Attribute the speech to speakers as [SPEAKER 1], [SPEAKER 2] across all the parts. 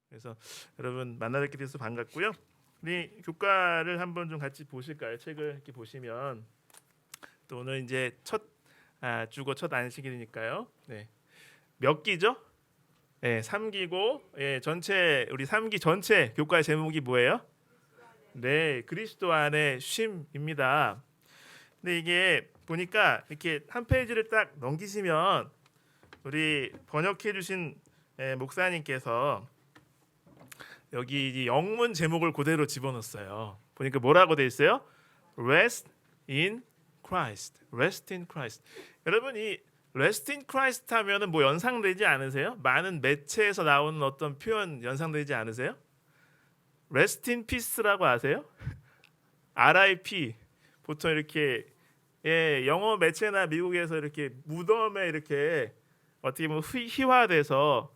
[SPEAKER 1] 그래서 여러분 만나 뵙게 돼서 반갑고요. 우리 교과를 한번 좀 같이 보실까요? 책을 이렇게 보시면 또 오늘 이제 첫 주고 첫 안식일이니까요. 네. 몇 기죠? 네, 3기고 전체 우리 3기 전체 교과의 제목이 뭐예요? 네, 그리스도 안에 쉼입니다. 근데 이게 보니까 이렇게 한 페이지를 딱 넘기시면 우리 번역해 주신 목사님께서 여기 이 영문 제목을 그대로 집어넣었어요. 보니까 뭐라고 돼 있어요? Rest in Christ. Rest in Christ. 여러분 이 Rest in Christ 하면은 뭐 연상되지 않으세요? 많은 매체에서 나오는 어떤 표현 연상되지 않으세요? Rest in Peace라고 아세요? RIP. 보통 이렇게 영어 매체나 미국에서 이렇게 무덤에 이렇게 어떻게 보면 희화돼서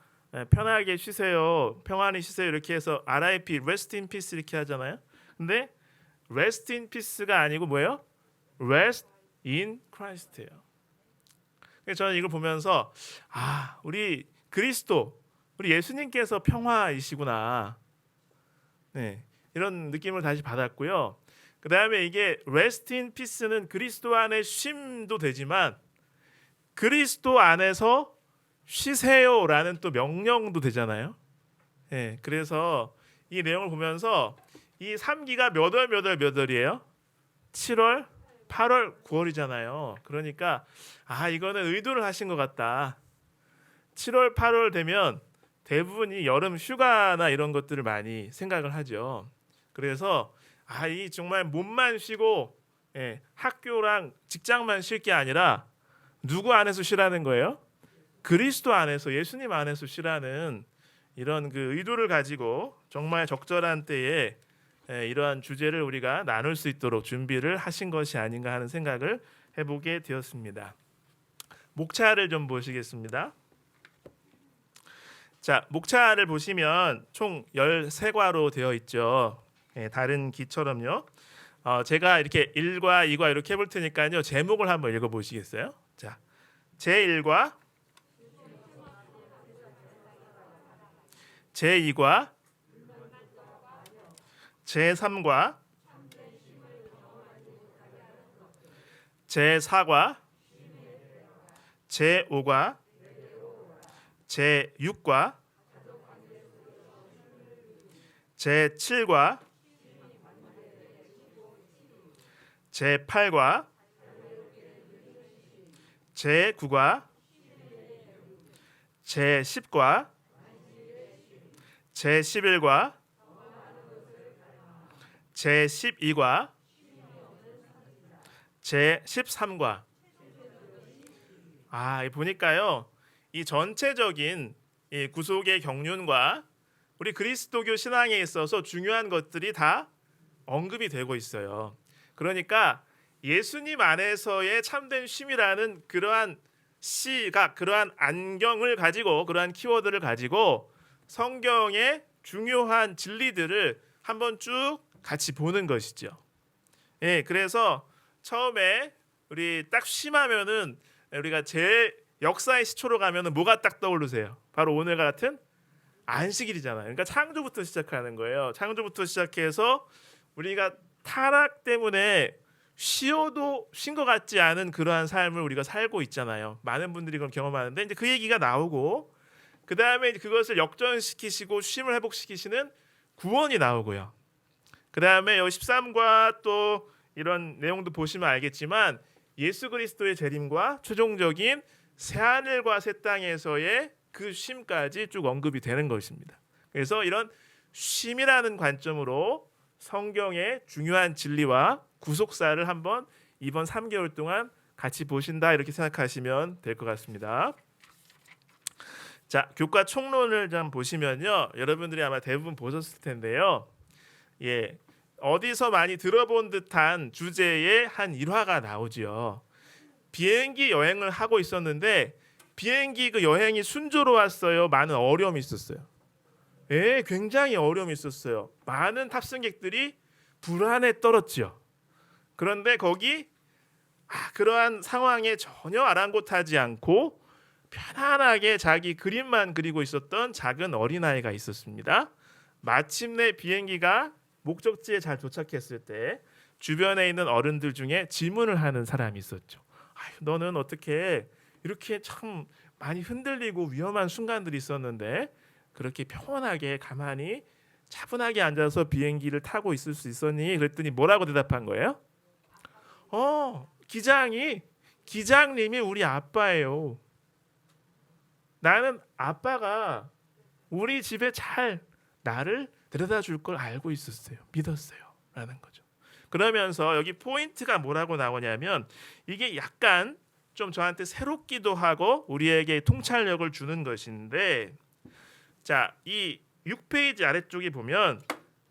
[SPEAKER 1] 편하게 쉬세요, 평안히 쉬세요 이렇게 해서 RIP, Rest in Peace 이렇게 하잖아요. 근데 Rest in Peace가 아니고 뭐예요? Rest in Christ예요. 그래서 저는 이걸 보면서 우리 그리스도, 우리 예수님께서 평화이시구나. 네, 이런 느낌을 다시 받았고요. 그 다음에 이게 Rest in Peace는 그리스도 안에 쉼도 되지만 그리스도 안에서 쉬세요라는 또 명령도 되잖아요. 예, 그래서 이 내용을 보면서 이 3기가 몇 월이에요? 7월, 8월, 9월이잖아요. 그러니까 이거는 의도를 하신 것 같다. 7월, 8월 되면 대부분이 여름 휴가나 이런 것들을 많이 생각을 하죠. 그래서 이 정말 몸만 쉬고 학교랑 직장만 쉴 게 아니라 누구 안에서 쉬라는 거예요? 그리스도 안에서, 예수님 안에서 쉬라는 이런 그 의도를 가지고 정말 적절한 때에 이러한 주제를 우리가 나눌 수 있도록 준비를 하신 것이 아닌가 하는 생각을 해보게 되었습니다. 목차를 좀 보시겠습니다. 자, 목차를 보시면 총 13과로 되어 있죠. 다른 기처럼요. 제가 이렇게 1과 2과 이렇게 해볼 테니까요. 제목을 한번 읽어보시겠어요? 자, 제1과 제2과 제3과 제4과 제5과 제6과 제7과 제8과 제9과 제10과 제11과 제12과 제13과 보니까요. 이 전체적인 이 구속의 경륜과 우리 그리스도교 신앙에 있어서 중요한 것들이 다 언급이 되고 있어요. 그러니까 예수님 안에서의 참된 쉼이라는 그러한 시각, 그러한 안경을 가지고 그러한 키워드를 가지고 성경의 중요한 진리들을 한번 쭉 같이 보는 것이죠. 그래서 처음에 우리 딱 쉼하면은 우리가 제일 역사의 시초로 가면은 뭐가 딱 떠오르세요? 바로 오늘 같은 안식일이잖아요. 그러니까 창조부터 시작하는 거예요. 창조부터 시작해서 우리가 타락 때문에 쉬어도 쉰 것 같지 않은 그러한 삶을 우리가 살고 있잖아요. 많은 분들이 그걸 경험하는데 이제 그 얘기가 나오고 그 다음에 그것을 역전시키시고 쉼을 회복시키시는 구원이 나오고요. 그 다음에 13과 또 이런 내용도 보시면 알겠지만 예수 그리스도의 재림과 최종적인 새하늘과 새 땅에서의 그 쉼까지 쭉 언급이 되는 것입니다. 그래서 이런 쉼이라는 관점으로 성경의 중요한 진리와 구속사를 한번 이번 3개월 동안 같이 보신다 이렇게 생각하시면 될 것 같습니다. 자, 교과 총론을 좀 보시면요. 여러분들이 아마 대부분 보셨을 텐데요. 어디서 많이 들어본 듯한 주제의 한 일화가 나오지요. 비행기 여행을 하고 있었는데 비행기 그 여행이 순조로웠어요. 많은 어려움이 있었어요. 굉장히 어려움이 있었어요. 많은 탑승객들이 불안에 떨었죠. 그런데 거기 그러한 상황에 전혀 아랑곳하지 않고 편안하게 자기 그림만 그리고 있었던 작은 어린아이가 있었습니다. 마침내 비행기가 목적지에 잘 도착했을 때 주변에 있는 어른들 중에 질문을 하는 사람이 있었죠. 아유, 너는 어떻게 이렇게 참 많이 흔들리고 위험한 순간들이 있었는데 그렇게 평온하게 가만히 차분하게 앉아서 비행기를 타고 있을 수 있었니? 그랬더니 뭐라고 대답한 거예요? 기장님이 우리 아빠예요. 나는 아빠가 우리 집에 잘 나를 데려다 줄 걸 알고 있었어요. 믿었어요. 라는 거죠. 그러면서 여기 포인트가 뭐라고 나오냐면 이게 약간 좀 저한테 새롭기도 하고 우리에게 통찰력을 주는 것인데, 자, 이 6페이지 아래쪽에 보면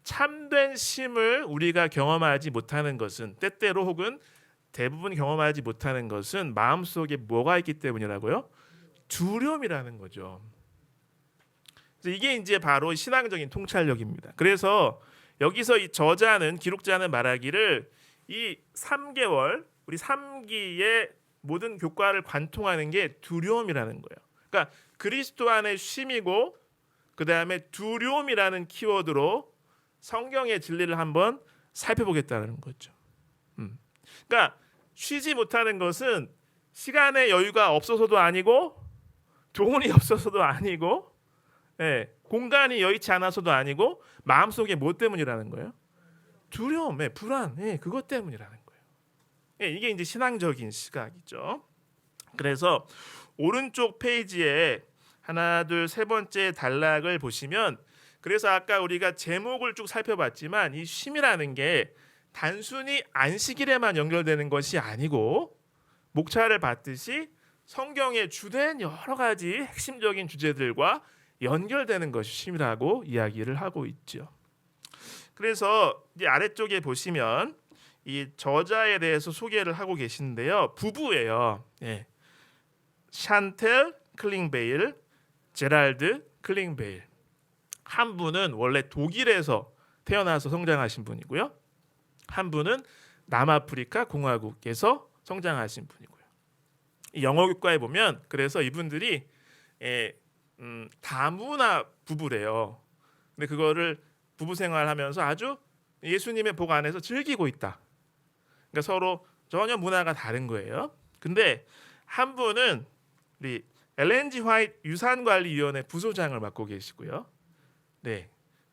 [SPEAKER 1] 참된 쉼을 우리가 경험하지 못하는 것은, 때때로 혹은 대부분 경험하지 못하는 것은 마음속에 뭐가 있기 때문이라고요? 두려움이라는 거죠. 그래서 이게 이제 바로 신앙적인 통찰력입니다. 그래서 여기서 이 저자는, 기록자는 말하기를 이 3개월 우리 3기의 모든 교과를 관통하는 게 두려움이라는 거예요. 그러니까 그리스도 안의 쉼이고 그 다음에 두려움이라는 키워드로 성경의 진리를 한번 살펴보겠다는 거죠. 그러니까 쉬지 못하는 것은 시간의 여유가 없어서도 아니고 돈이 없어서도 아니고 공간이 여의치 않아서도 아니고 마음속에 뭐 때문이라는 거예요? 두려움, 불안, 그것 때문이라는 거예요. 이게 이제 신앙적인 시각이죠. 그래서 오른쪽 페이지에 하나, 둘, 세 번째 단락을 보시면, 그래서 아까 우리가 제목을 쭉 살펴봤지만 이 쉼이라는 게 단순히 안식일에만 연결되는 것이 아니고 목차를 봤듯이 성경의 주된 여러 가지 핵심적인 주제들과 연결되는 것이 쉼이라고 이야기를 하고 있죠. 그래서 이제 아래쪽에 보시면 이 저자에 대해서 소개를 하고 계시는데요. 부부예요. 샨텔 클링베일, 제랄드 클링베일. 한 분은 원래 독일에서 태어나서 성장하신 분이고요. 한 분은 남아프리카 공화국에서 성장하신 분이고요. 이 영어 교과에 보면 그래서 이분들이 다문화 부부래요. 근데 그거를 부부 생활하면서 아주 예수님의 복 안에서 즐기고 있다. 그러니까 서로 전혀 문화가 다른 거예요. 근데 한 분은 우리 엘렌지 화이트 유산관리위원회 부소장을 맡고 계시고요.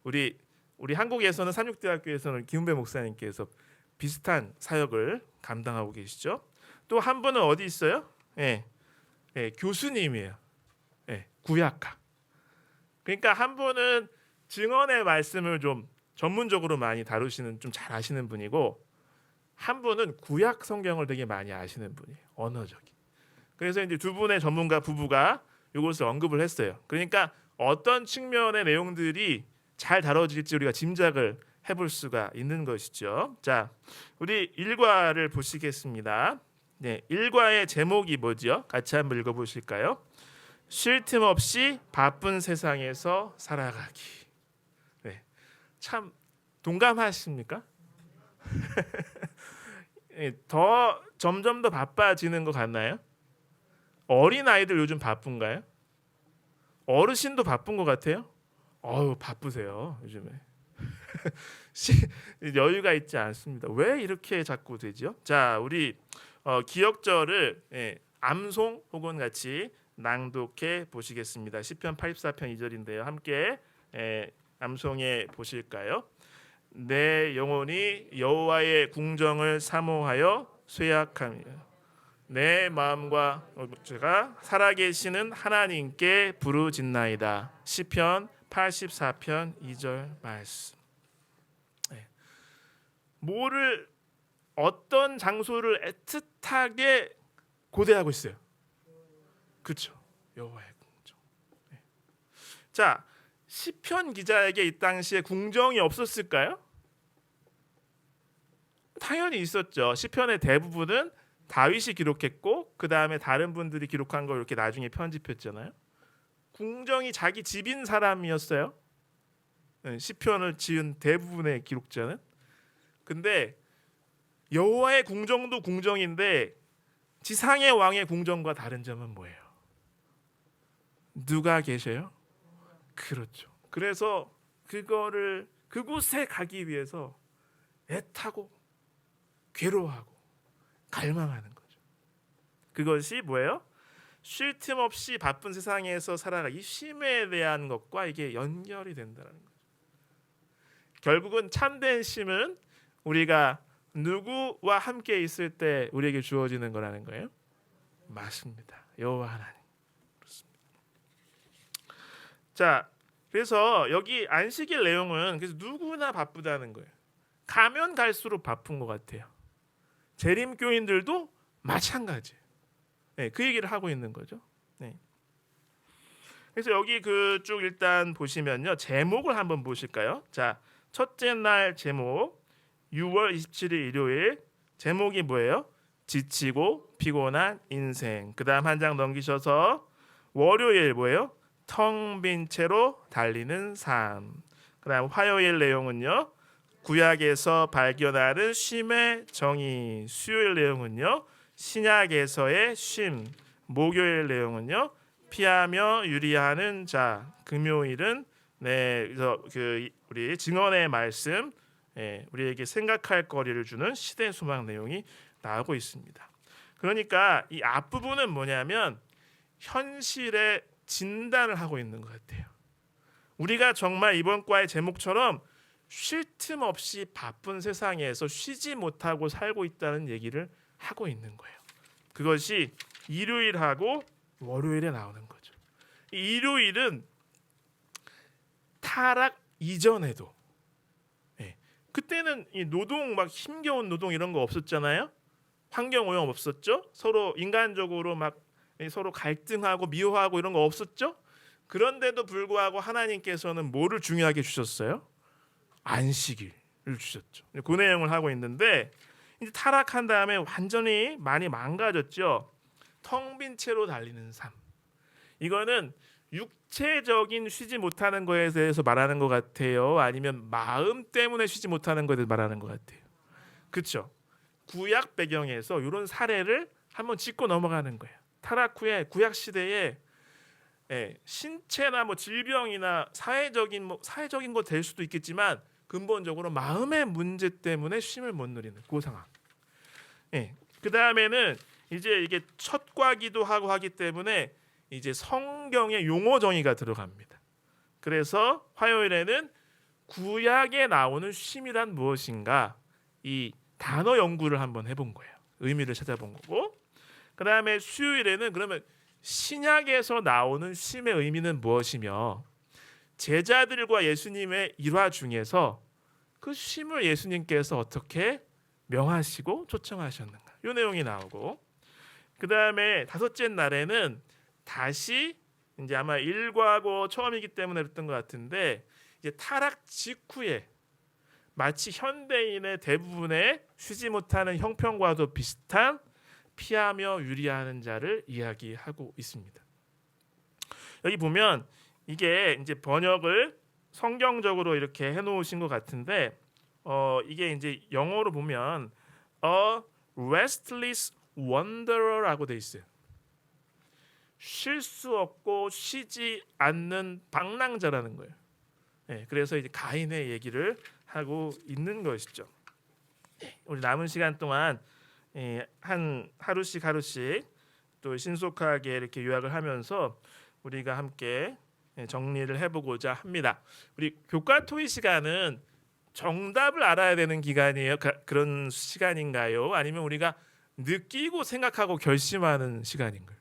[SPEAKER 1] 우리 한국에서는 삼육대학교에서는 김은배 목사님께서 비슷한 사역을 감당하고 계시죠. 또 한 분은 어디 있어요? 교수님이에요. 구약학. 그러니까 한 분은 증언의 말씀을 좀 전문적으로 많이 다루시는, 좀 잘 아시는 분이고, 한 분은 구약 성경을 되게 많이 아시는 분이에요. 언어적인. 그래서 이제 두 분의 전문가 부부가 이것을 언급을 했어요. 그러니까 어떤 측면의 내용들이 잘 다뤄질지 우리가 짐작을 해볼 수가 있는 것이죠. 자, 우리 1과를 보시겠습니다. 1과의 제목이 뭐죠? 같이 한번 읽어보실까요? 쉴 틈 없이 바쁜 세상에서 살아가기. 참 동감하십니까? 점점 더 바빠지는 것 같나요? 어린 아이들 요즘 바쁜가요? 어르신도 바쁜 것 같아요? 바쁘세요 요즘에. 여유가 있지 않습니다. 왜 이렇게 자꾸 되죠? 자, 우리 기역절을 암송 혹은 같이 낭독해 보시겠습니다. 시편 84편 2절인데요. 함께 암송해 보실까요? 내 영혼이 여호와의 궁정을 사모하여 쇠약하며 내 마음과 제가 살아계시는 하나님께 부르짖나이다. 시편 84편 2절 말씀. 뭐를, 어떤 장소를 애틋하게 고대하고 있어요. 그렇죠. 여호와의 궁정. 자, 시편 기자에게 이 당시에 궁정이 없었을까요? 당연히 있었죠. 시편의 대부분은 다윗이 기록했고 그 다음에 다른 분들이 기록한 걸 이렇게 나중에 편집했잖아요. 궁정이 자기 집인 사람이었어요. 시편을 지은 대부분의 기록자는. 근데 여호와의 궁정도 궁정인데 지상의 왕의 궁정과 다른 점은 뭐예요? 누가 계셔요? 그렇죠. 그래서 그거를 그곳에 가기 위해서 애타고 괴로워하고 갈망하는 거죠. 그것이 뭐예요? 쉴 틈 없이 바쁜 세상에서 살아가기 쉼에 대한 것과 이게 연결이 된다는 거죠. 결국은 참된 쉼은 우리가 누구와 함께 있을 때 우리에게 주어지는 거라는 거예요. 맞습니다. 여호와 하나님. 그렇습니다. 자, 그래서 여기 안식일 내용은 그래서 누구나 바쁘다는 거예요. 가면 갈수록 바쁜 것 같아요. 재림교인들도 마찬가지예요. 네, 그 얘기를 하고 있는 거죠. 네. 그래서 여기 그 쭉 일단 보시면요, 제목을 한번 보실까요? 자, 첫째 날 제목 6월 27일 일요일 제목이 뭐예요? 지치고 피곤한 인생. 그다음 한 장 넘기셔서 월요일 뭐예요? 텅 빈 채로 달리는 삶. 그다음 화요일 내용은요, 구약에서 발견하는 쉼의 정의. 수요일 내용은요, 신약에서의 쉼. 목요일 내용은요, 피하며 유리하는 자. 금요일은 그래서 그 우리 증언의 말씀, 우리에게 생각할 거리를 주는 시대 소망 내용이 나오고 있습니다. 그러니까 이 앞부분은 뭐냐면 현실의 진단을 하고 있는 것 같아요. 우리가 정말 이번 과의 제목처럼 쉴 틈 없이 바쁜 세상에서 쉬지 못하고 살고 있다는 얘기를 하고 있는 거예요. 그것이 일요일하고 월요일에 나오는 거죠. 일요일은 타락 이전에도 그때는 이 노동 막 힘겨운 노동 이런 거 없었잖아요. 환경 오염 없었죠. 서로 인간적으로 막 서로 갈등하고 미워하고 이런 거 없었죠. 그런데도 불구하고 하나님께서는 뭐를 중요하게 주셨어요? 안식일을 주셨죠. 그 내용을 하고 있는데 이제 타락한 다음에 완전히 많이 망가졌죠. 텅 빈 채로 달리는 삶. 이거는 육체적인 쉬지 못하는 거에 대해서 말하는 것 같아요? 아니면 마음 때문에 쉬지 못하는 거에 대해서 말하는 것 같아요? 그렇죠? 구약 배경에서 이런 사례를 한번 짚고 넘어가는 거예요. 타락 후에 구약 시대에 신체나 뭐 질병이나 사회적인 거 될 수도 있겠지만 근본적으로 마음의 문제 때문에 쉼을 못 누리는 그 상황. 그 다음에는 이제 이게 첫 과기도 하고 하기 때문에 이제 성경의 용어 정의가 들어갑니다. 그래서 화요일에는 구약에 나오는 쉼이란 무엇인가 이 단어 연구를 한번 해본 거예요. 의미를 찾아본 거고, 그 다음에 수요일에는 그러면 신약에서 나오는 쉼의 의미는 무엇이며 제자들과 예수님의 일화 중에서 그 쉼을 예수님께서 어떻게 명하시고 초청하셨는가 이 내용이 나오고, 그 다음에 다섯째 날에는 다시 이제 아마 일과고 처음이기 때문에 그랬던 것 같은데 이제 타락 직후에 마치 현대인의 대부분의 쉬지 못하는 형편과도 비슷한 피하며 유리하는 자를 이야기하고 있습니다. 여기 보면 이게 이제 번역을 성경적으로 이렇게 해놓으신 것 같은데 이게 이제 영어로 보면 a restless wanderer라고 돼 있어요. 쉴 수 없고 쉬지 않는 방랑자라는 거예요. 그래서 이제 가인의 얘기를 하고 있는 것이죠. 우리 남은 시간 동안 한 하루씩 또 신속하게 이렇게 요약을 하면서 우리가 함께 정리를 해보고자 합니다. 우리 교과 토의 시간은 정답을 알아야 되는 기간이에요. 그런 시간인가요? 아니면 우리가 느끼고 생각하고 결심하는 시간인가요?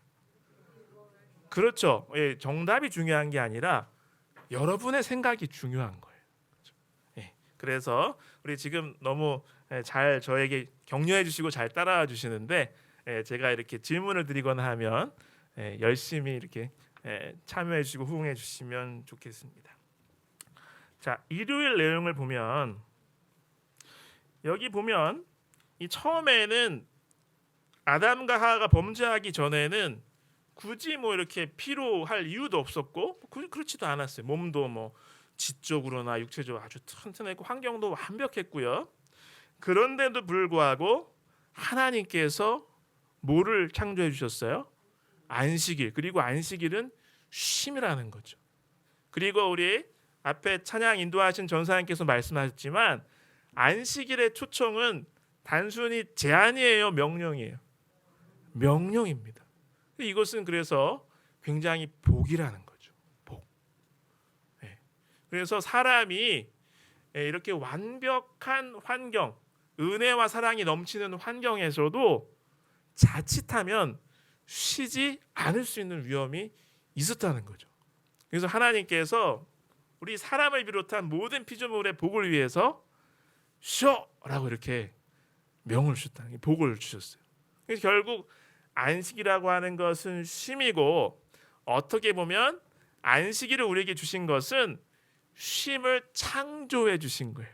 [SPEAKER 1] 그렇죠. 정답이 중요한 게 아니라 여러분의 생각이 중요한 거예요. 그래서 우리 지금 너무 잘 저에게 격려해 주시고 잘 따라와 주시는데 제가 이렇게 질문을 드리거나 하면 열심히 이렇게 참여해 주시고 호응해 주시면 좋겠습니다. 자, 일요일 내용을 보면 여기 보면 이 처음에는 아담과 하와가 범죄하기 전에는 굳이 뭐 이렇게 피로할 이유도 없었고 그렇지도 않았어요. 몸도 뭐 지적으로나 육체적으로 아주 튼튼했고 환경도 완벽했고요. 그런데도 불구하고 하나님께서 뭐를 창조해 주셨어요? 안식일. 그리고 안식일은 쉼이라는 거죠. 그리고 우리 앞에 찬양 인도하신 전사님께서 말씀하셨지만 안식일의 초청은 단순히 제안이에요, 명령이에요? 명령입니다. 이것은 그래서 굉장히 복이라는 거죠. 복. 네. 그래서 사람이 이렇게 완벽한 환경, 은혜와 사랑이 넘치는 환경에서도 자칫하면 쉬지 않을 수 있는 위험이 있었다는 거죠. 그래서 하나님께서 우리 사람을 비롯한 모든 피조물의 복을 위해서 쉬어라고 이렇게 명을 주셨다는, 복을 주셨어요. 그래서 결국 안식이라고 하는 것은 쉼이고, 어떻게 보면 안식일을 우리에게 주신 것은 쉼을 창조해 주신 거예요.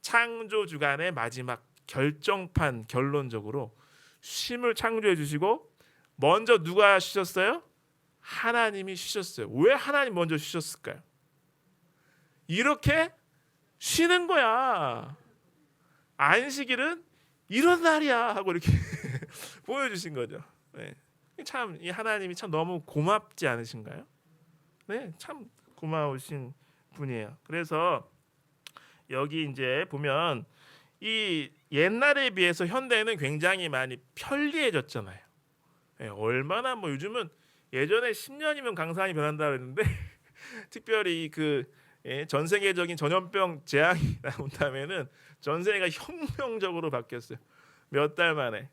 [SPEAKER 1] 창조 주간의 마지막 결정판, 결론적으로 쉼을 창조해 주시고, 먼저 누가 쉬셨어요? 하나님이 쉬셨어요. 왜 하나님 먼저 쉬셨을까요? 이렇게 쉬는 거야. 안식일은 이런 날이야 하고 이렇게 보여주신 거죠. 네. 참 이 하나님이 참 너무 고맙지 않으신가요? 네, 참 고마우신 분이에요. 그래서 여기 이제 보면 이 옛날에 비해서 현대는 굉장히 많이 편리해졌잖아요. 네, 얼마나 뭐 요즘은 예전에 10년이면 강산이 변한다 그랬는데 특별히 전 세계적인 전염병 재앙이 나온다면은 전 세계가 혁명적으로 바뀌었어요. 몇 달 만에.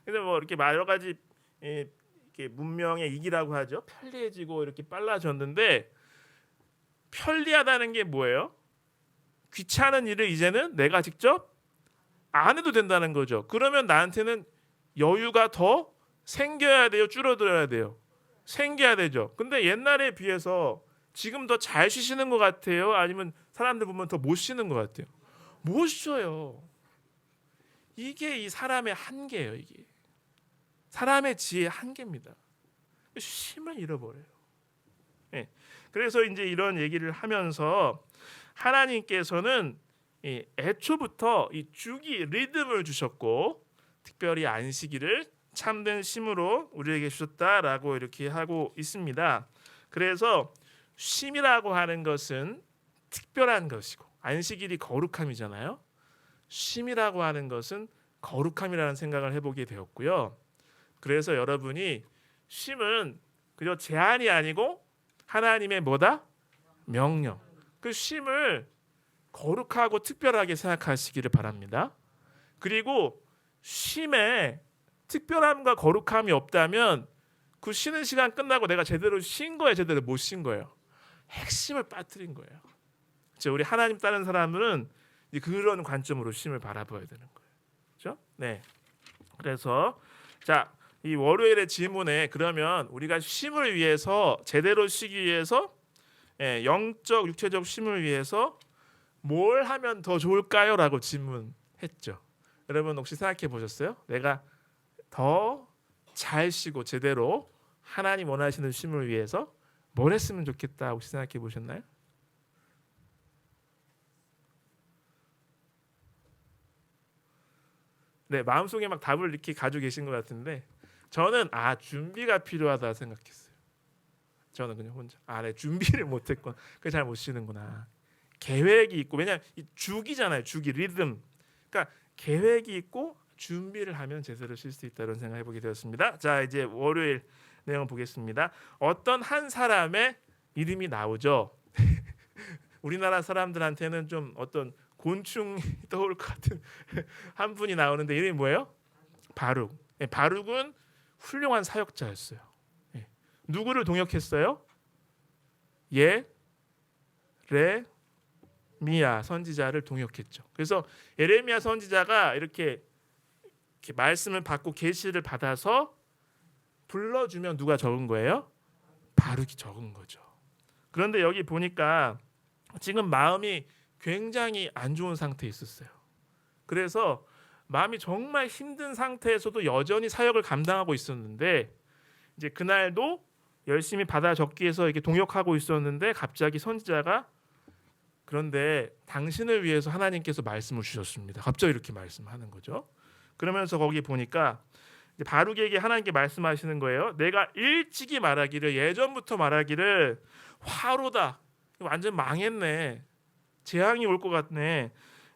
[SPEAKER 1] 그래서 뭐 이렇게 여러 가지 이렇게 문명의 이기라고 하죠. 편리해지고 이렇게 빨라졌는데, 편리하다는 게 뭐예요? 귀찮은 일을 이제는 내가 직접 안 해도 된다는 거죠. 그러면 나한테는 여유가 더 생겨야 돼요, 줄어들어야 돼요? 생겨야 되죠. 근데 옛날에 비해서 지금 더 잘 쉬시는 것 같아요? 아니면 사람들 보면 더 못 쉬는 것 같아요? 못 쉬어요. 이게 이 사람의 한계예요. 이게 사람의 지혜의 한계입니다. 쉼을 잃어버려요. 네. 그래서 이제 이런 얘기를 하면서 하나님께서는 애초부터 이 주기 리듬을 주셨고, 특별히 안식일을 참된 쉼으로 우리에게 주셨다라고 이렇게 하고 있습니다. 그래서 쉼이라고 하는 것은 특별한 것이고, 안식일이 거룩함이잖아요. 쉼이라고 하는 것은 거룩함이라는 생각을 해보게 되었고요. 그래서 여러분이 쉼은 그저 제한이 아니고 하나님의 뭐다? 명령. 그 쉼을 거룩하고 특별하게 생각하시기를 바랍니다. 그리고 쉼에 특별함과 거룩함이 없다면 그 쉬는 시간 끝나고 내가 제대로 쉰 거예요, 제대로 못 쉰 거예요? 핵심을 빠뜨린 거예요. 우리 하나님 따르는 사람들은 그런 관점으로 쉼을 바라봐야 되는 거예요. 그렇죠? 네. 그래서 이 월요일의 질문에, 그러면 우리가 쉼을 위해서, 제대로 쉬기 위해서, 영적 육체적 쉼을 위해서 뭘 하면 더 좋을까요? 라고 질문했죠. 여러분 혹시 생각해 보셨어요? 내가 더 잘 쉬고 제대로 하나님 원하시는 쉼을 위해서 뭘 했으면 좋겠다 혹시 생각해 보셨나요? 네, 마음속에 막 답을 이렇게 가지고 계신 것 같은데, 저는 준비가 필요하다 생각했어요. 저는 그냥 혼자 내 준비를 못했구나, 그 잘 못 쉬는구나. 계획이 있고, 왜냐하면 이 주기잖아요, 주기 리듬. 그러니까 계획이 있고 준비를 하면 제대로 쉴 수 있다, 이런 생각을 해보게 되었습니다. 자, 이제 월요일 내용 보겠습니다. 어떤 한 사람의 이름이 나오죠. 우리나라 사람들한테는 좀 어떤 곤충이 떠올 것 같은 한 분이 나오는데, 이름이 뭐예요? 바룩. 바룩은 훌륭한 사역자였어요. 누구를 동역했어요? 예레미야 선지자를 동역했죠. 그래서 예레미야 선지자가 이렇게 말씀을 받고 계시를 받아서 불러주면 누가 적은 거예요? 바룩이 적은 거죠. 그런데 여기 보니까 지금 마음이 굉장히 안 좋은 상태에 있었어요. 그래서 마음이 정말 힘든 상태에서도 여전히 사역을 감당하고 있었는데, 이제 그날도 열심히 받아 적기 위해서 이렇게 동역하고 있었는데, 갑자기 선지자가, 그런데 당신을 위해서 하나님께서 말씀을 주셨습니다. 갑자기 이렇게 말씀하는 거죠. 그러면서 거기 보니까 이제 바룩에게 하나님께 말씀하시는 거예요. 내가 일찍이 말하기를, 예전부터 말하기를 화로다. 완전 망했네. 재앙이 올 것 같네.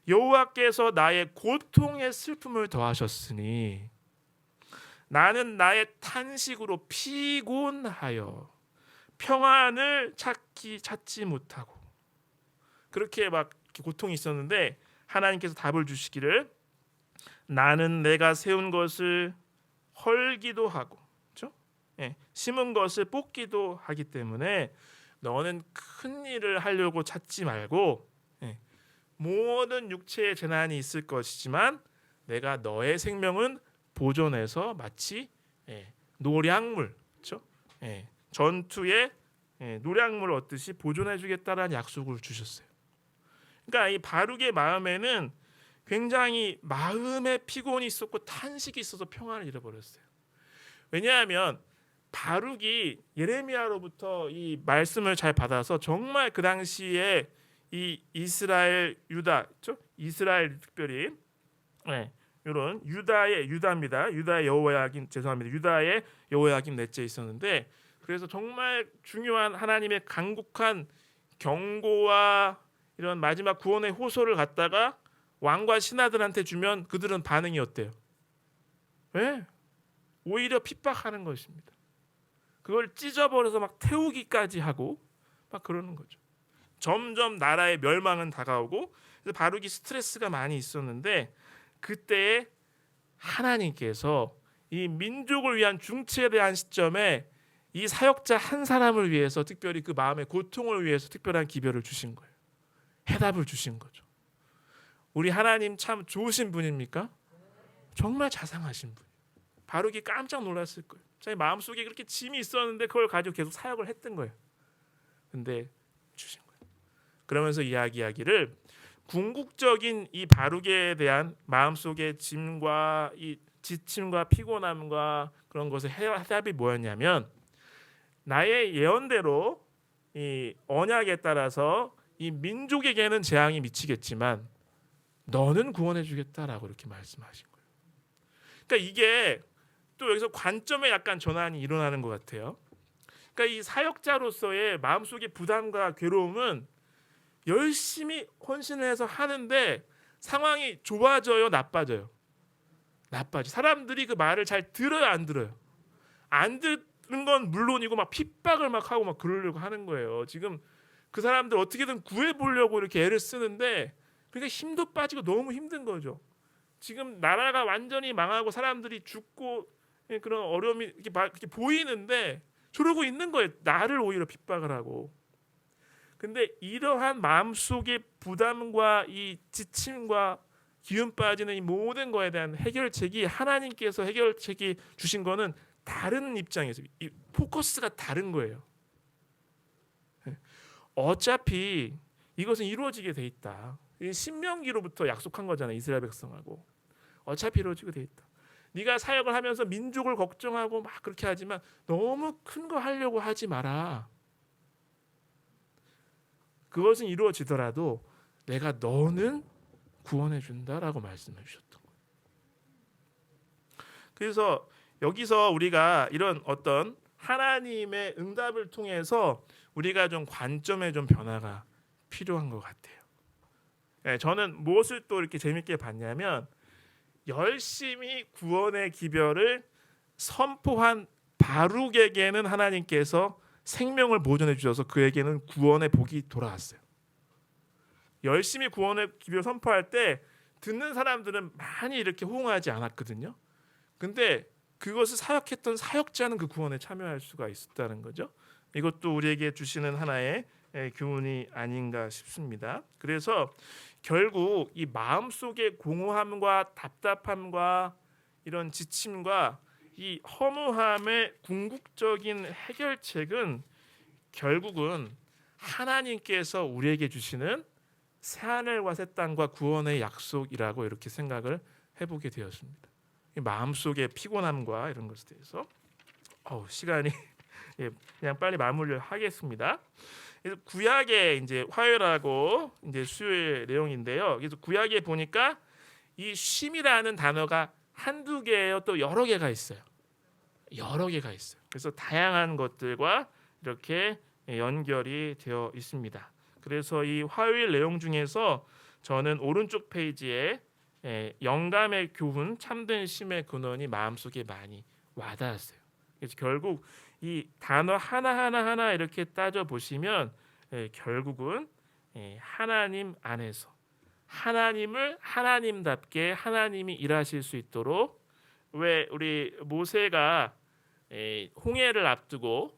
[SPEAKER 1] 여호와께서 나의 고통의 슬픔을 더하셨으니 나는 나의 탄식으로 피곤하여 평안을 찾지 못하고, 그렇게 막 고통이 있었는데 하나님께서 답을 주시기를, 나는 내가 세운 것을 헐기도 하고, 그렇죠? 심은 것을 뽑기도 하기 때문에 너는 큰 일을 하려고 찾지 말고, 모든 육체의 재난이 있을 것이지만 내가 너의 생명은 보존해서 마치 노량물, 그렇죠? 전투에 노량물 얻듯이 보존해주겠다라는 약속을 주셨어요. 그러니까 이 바룩의 마음에는 굉장히 마음의 피곤이 있었고 탄식이 있어서 평안을 잃어버렸어요. 왜냐하면 바룩이 예레미야로부터 이 말씀을 잘 받아서 정말 그 당시에 이 이스라엘 유다, 그렇죠? 이스라엘 특별히 이런 유다입니다. 유다의 여호야김, 죄송합니다. 유다의 여호야김 넷째 있었는데, 그래서 정말 중요한 하나님의 간곡한 경고와 이런 마지막 구원의 호소를 갖다가 왕과 신하들한테 주면 그들은 반응이 어때요? 오히려 핍박하는 것입니다. 그걸 찢어버려서 막 태우기까지 하고 막 그러는 거죠. 점점 나라의 멸망은 다가오고, 그래서 바룩이 스트레스가 많이 있었는데, 그때에 하나님께서 이 민족을 위한 중치에 대한 시점에 이 사역자 한 사람을 위해서, 특별히 그 마음의 고통을 위해서 특별한 기별을 주신 거예요. 해답을 주신 거죠. 우리 하나님 참 좋으신 분입니까? 정말 자상하신 분. 바룩이 깜짝 놀랐을 거예요. 자기 마음속에 그렇게 짐이 있었는데 그걸 가지고 계속 사역을 했던 거예요. 근데 주신 거예요. 그러면서 이야기하기를, 궁극적인 이 바룩에 대한 마음속의 짐과 이 지침과 피곤함과 그런 것의 해답이 뭐였냐면, 나의 예언대로 이 언약에 따라서 이 민족에게는 재앙이 미치겠지만 너는 구원해 주겠다라고 이렇게 말씀하신 거예요. 그러니까 이게 또 여기서 관점에 약간 전환이 일어나는 것 같아요. 그러니까 이 사역자로서의 마음속의 부담과 괴로움은 열심히 헌신을 해서 하는데 상황이 좋아져요, 나빠져요? 나빠지. 사람들이 그 말을 잘 들어요, 안 들어요? 안 듣는 건 물론이고 막 핍박을 막 하고 막 그러려고 하는 거예요. 지금 그 사람들 어떻게든 구해보려고 이렇게 애를 쓰는데, 그러니까 힘도 빠지고 너무 힘든 거죠. 지금 나라가 완전히 망하고 사람들이 죽고 그런 어려움이 이렇게 보이는데 저러고 있는 거예요. 나를 오히려 핍박을 하고. 근데 이러한 마음속의 부담과 이 지침과 기운 빠지는 이 모든 거에 대한 해결책이, 하나님께서 해결책이 주신 거는 다른 입장에서 이 포커스가 다른 거예요. 어차피 이것은 이루어지게 돼 있다. 신명기로부터 약속한 거잖아요. 이스라엘 백성하고. 어차피 이루어지게 돼 있다. 네가 사역을 하면서 민족을 걱정하고 막 그렇게 하지만 너무 큰 거 하려고 하지 마라. 그것은 이루어지더라도 내가 너는 구원해 준다라고 말씀해 주셨던 거예요. 그래서 여기서 우리가 이런 어떤 하나님의 응답을 통해서 우리가 좀 관점의 좀 변화가 필요한 것 같아요. 저는 무엇을 또 이렇게 재밌게 봤냐면, 열심히 구원의 기별을 선포한 바룩에게는 하나님께서 생명을 보존해 주셔서 그에게는 구원의 복이 돌아왔어요. 열심히 구원의 기별을 선포할 때 듣는 사람들은 많이 이렇게 호응하지 않았거든요. 근데 그것을 사역했던 사역자는 그 구원에 참여할 수가 있었다는 거죠. 이것도 우리에게 주시는 하나의 교훈이 아닌가 싶습니다. 그래서 결국 이 마음속의 공허함과 답답함과 이런 지침과 이 허무함의 궁극적인 해결책은 결국은 하나님께서 우리에게 주시는 새하늘과 새 땅과 구원의 약속이라고 이렇게 생각을 해보게 되었습니다. 마음속의 피곤함과 이런 것에 대해서 시간이 그냥 빨리 마무리를 하겠습니다. 그래서 구약의 이제 화요일하고 이제 수요일 내용인데요. 그래서 구약에 보니까 이 쉼이라는 단어가 한두 개예요. 또 여러 개가 있어요. 여러 개가 있어요. 그래서 다양한 것들과 이렇게 연결이 되어 있습니다. 그래서 이 화요일 내용 중에서 저는 오른쪽 페이지에 영감의 교훈, 참된 힘의 근원이 마음속에 많이 와닿았어요. 그래서 결국 이 단어 하나 이렇게 따져 보시면 결국은 하나님 안에서 하나님을 하나님답게 하나님이 일하실 수 있도록, 왜 우리 모세가 홍해를 앞두고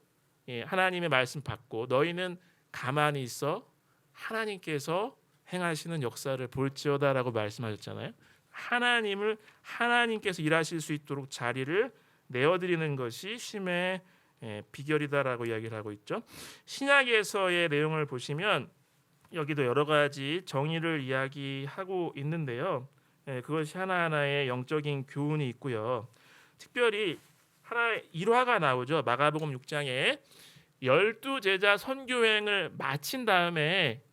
[SPEAKER 1] 하나님의 말씀 받고 너희는 가만히 있어 하나님께서 행하시는 역사를 볼지어다라고 말씀하셨잖아요. 하나님을 하나님께서 일하실 수 있도록 자리를 내어드리는 것이 쉼의 비결이다라고 이야기를 하고 있죠. 신약에서의 내용을 보시면 여기도 여러 가지 정의를 이야기하고 있는데요. 그것이 하나하나의 영적인 교훈이 있고요. 특별히 하나의 일화가 나오죠. 마가복음 6장에 12제자 선교행을 마친 다음에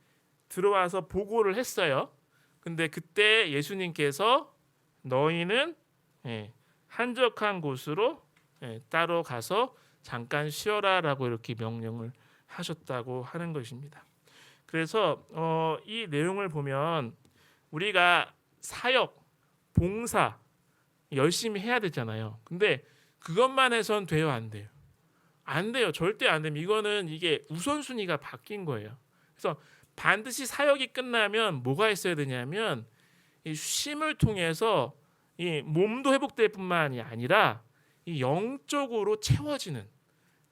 [SPEAKER 1] 들어와서 보고를 했어요. 근데 그때 예수님께서 너희는 한적한 곳으로 따로 가서 잠깐 쉬어라라고 이렇게 명령을 하셨다고 하는 것입니다. 그래서 이 내용을 보면 우리가 사역, 봉사 열심히 해야 되잖아요. 근데 그것만 해선 돼요, 안 돼요? 안 돼요. 절대 안 됩니다. 이게 우선순위가 바뀐 거예요. 그래서 반드시 사역이 끝나면 뭐가 있어야 되냐면 이 쉼을 통해서 이 몸도 회복될 뿐만이 아니라 이 영적으로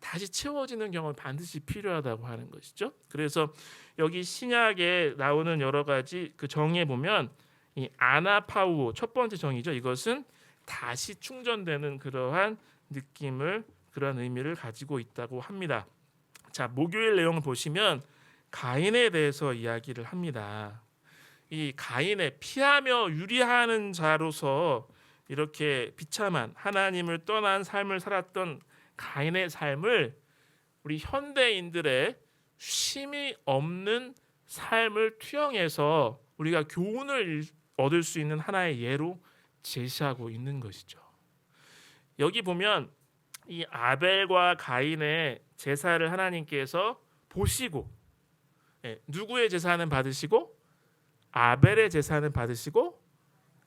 [SPEAKER 1] 다시 채워지는 경험이 반드시 필요하다고 하는 것이죠. 그래서 여기 신약에 나오는 여러 가지 그 정의에 보면 이 아나파우오 첫 번째 정의죠. 이것은 다시 충전되는 그러한 느낌을, 그런 의미를 가지고 있다고 합니다. 자, 목요일 내용을 보시면 가인에 대해서 이야기를 합니다. 이 가인의 피하며 유리하는 자로서 이렇게 비참한 하나님을 떠난 삶을 살았던 가인의 삶을 우리 현대인들의 쉼이 없는 삶을 투영해서 우리가 교훈을 얻을 수 있는 하나의 예로 제시하고 있는 것이죠. 여기 보면 이 아벨과 가인의 제사를 하나님께서 보시고 누구의 제사는 받으시고 아벨의 제사는 받으시고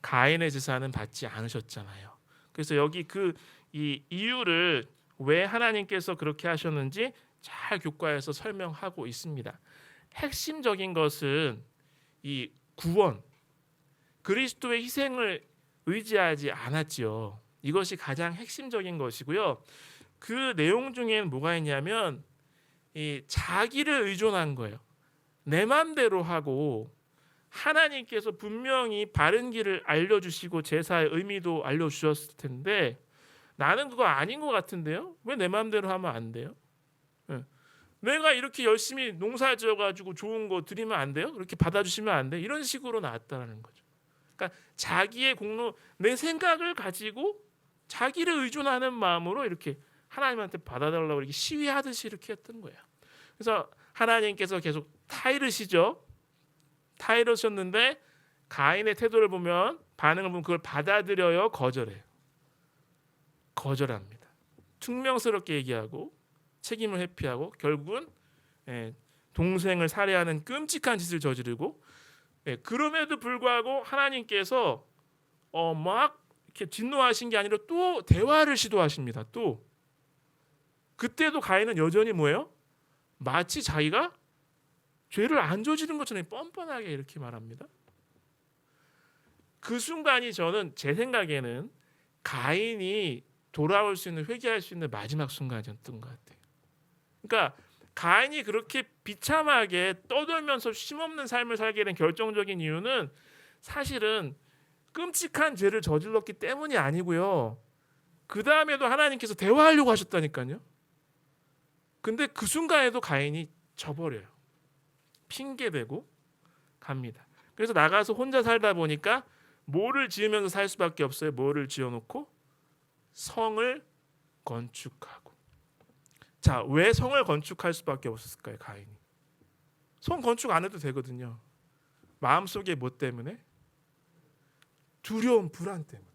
[SPEAKER 1] 가인의 제사는 받지 않으셨잖아요. 그래서 여기 이 이유를 왜 하나님께서 그렇게 하셨는지 잘 교과에서 설명하고 있습니다. 핵심적인 것은 이 구원, 그리스도의 희생을 의지하지 않았지요. 이것이 가장 핵심적인 것이고요. 그 내용 중에는 뭐가 있냐면 이 자기를 의존한 거예요. 내 마음대로 하고 하나님께서 분명히 바른 길을 알려주시고 제사의 의미도 알려주셨을 텐데 나는 그거 아닌 것 같은데요? 왜 내 마음대로 하면 안 돼요? 내가 이렇게 열심히 농사 지어가지고 좋은 거 드리면 안 돼요? 그렇게 받아주시면 안 돼요? 이런 식으로 나왔다는 거죠. 그러니까 자기의 공로, 내 생각을 가지고 자기를 의존하는 마음으로 이렇게 하나님한테 받아달라고 이렇게 시위하듯이 이렇게 했던 거예요. 그래서 하나님께서 계속 타이르셨는데 가인의 태도를 보면, 반응을 보면 그걸 받아들여요, 거절해요? 거절합니다. 퉁명스럽게 얘기하고 책임을 회피하고 결국은 동생을 살해하는 끔찍한 짓을 저지르고, 그럼에도 불구하고 하나님께서 막 이렇게 진노하신 게 아니라 또 대화를 시도하십니다. 또 그때도 가인은 여전히 뭐예요? 마치 자기가 죄를 안 저지른 것처럼 뻔뻔하게 이렇게 말합니다. 그 순간이 저는 제 생각에는 가인이 돌아올 수 있는, 회개할 수 있는 마지막 순간이었던 것 같아요. 그러니까 가인이 그렇게 비참하게 떠돌면서 쉼없는 삶을 살게 된 결정적인 이유는 사실은 끔찍한 죄를 저질렀기 때문이 아니고요. 그 다음에도 하나님께서 대화하려고 하셨다니까요. 근데 그 순간에도 가인이 져버려요. 핑계대고 갑니다. 그래서 나가서 혼자 살다 보니까 뭐를 지으면서 살 수밖에 없어요. 뭐를 지어놓고 성을 건축하고. 자, 왜 성을 건축할 수밖에 없었을까요? 가인이. 성 건축 안 해도 되거든요. 마음속에 뭐 때문에? 두려움, 불안 때문에.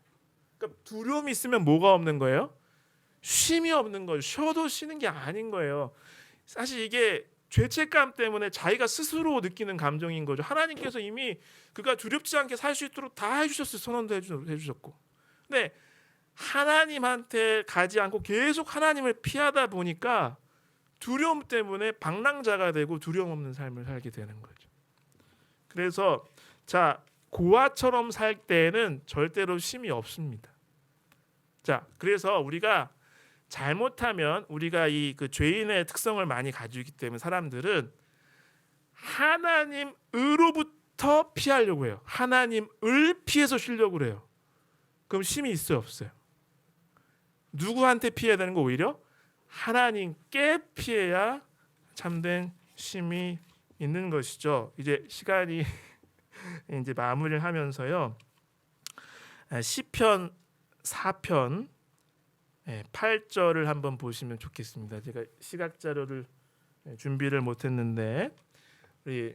[SPEAKER 1] 그러니까 두려움이 있으면 뭐가 없는 거예요? 쉼이 없는 거예요. 쉬어도 쉬는 게 아닌 거예요. 사실 이게 죄책감 때문에 자기가 스스로 느끼는 감정인 거죠. 하나님께서 이미 그가 두렵지 않게 살 수 있도록 다 해주셨어요. 선언도 해주셨고. 근데 하나님한테 가지 않고 계속 하나님을 피하다 보니까 두려움 때문에 방랑자가 되고 두려움 없는 삶을 살게 되는 거죠. 그래서 자, 고아처럼 살 때는 절대로 쉼이 없습니다. 자, 그래서 우리가 잘못하면 우리가 이 그 죄인의 특성을 많이 가지고 있기 때문에 사람들은 하나님으로부터 피하려고 해요. 하나님을 피해서 쉬려고 해요. 그럼 쉼이 있어요, 없어요? 누구한테 피해야 되는 거? 오히려 하나님께 피해야 참된 쉼이 있는 것이죠. 이제 시간이 이제 마무리를 하면서요. 시편 4편 8절을 한번 보시면 좋겠습니다. 제가 시각 자료를 준비를 못했는데 우리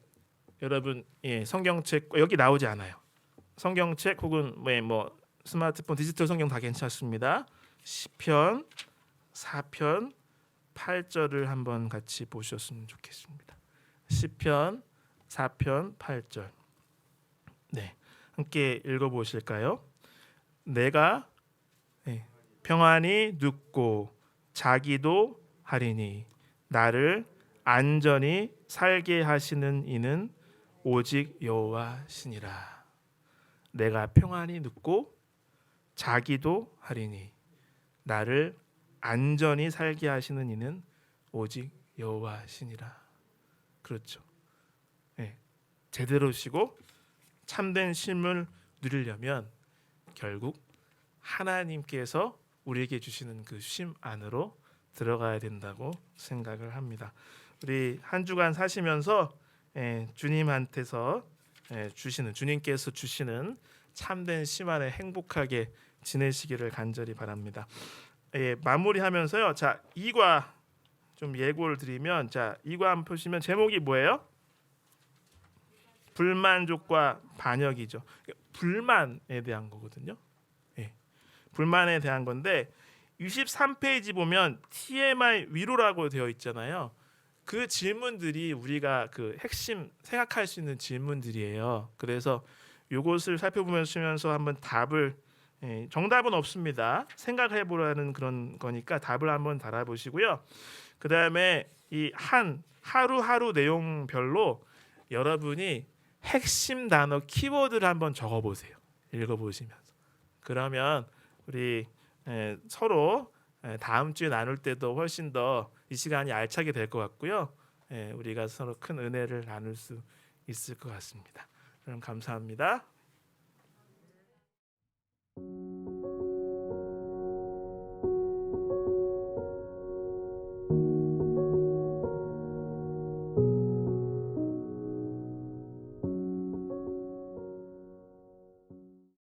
[SPEAKER 1] 여러분 성경책 여기 나오지 않아요. 성경책 혹은 뭐 스마트폰 디지털 성경 다 괜찮습니다. 시편 4편 8절을 한번 같이 보셨으면 좋겠습니다. 시편 4편 8절. 네, 함께 읽어보실까요? 내가 평안히 눕고 자기도 하리니 나를 안전히 살게 하시는 이는 오직 여호와시니라. 내가 평안히 눕고 자기도 하리니 나를 안전히 살게 하시는 이는 오직 여호와시니라. 그렇죠. 제대로 쉬고 참된 쉼을 누리려면 결국 하나님께서 우리에게 주시는 그 쉼 안으로 들어가야 된다고 생각을 합니다. 우리 한 주간 사시면서 주님한테서 주님께서 주시는 참된 쉼 안에 행복하게 지내시기를 간절히 바랍니다. 마무리하면서요. 자, 2과 좀 예고를 드리면, 자, 2과 한번 보시면 제목이 뭐예요? 불만족과 반역이죠. 불만에 대한 거거든요. 불만에 대한 건데 63페이지 보면 TMI 위로라고 되어 있잖아요. 그 질문들이 우리가 그 핵심 생각할 수 있는 질문들이에요. 그래서 이것을 살펴보면서 한번 답을 정답은 없습니다. 생각해 보라는 그런 거니까 답을 한번 달아보시고요. 그 다음에 이 하루하루 내용별로 여러분이 핵심 단어 키워드를 한번 적어보세요. 읽어보시면서. 그러면 우리 서로 다음 주에 나눌 때도 훨씬 더 이 시간이 알차게 될 것 같고요. 우리가 서로 큰 은혜를 나눌 수 있을 것 같습니다. 그럼 감사합니다.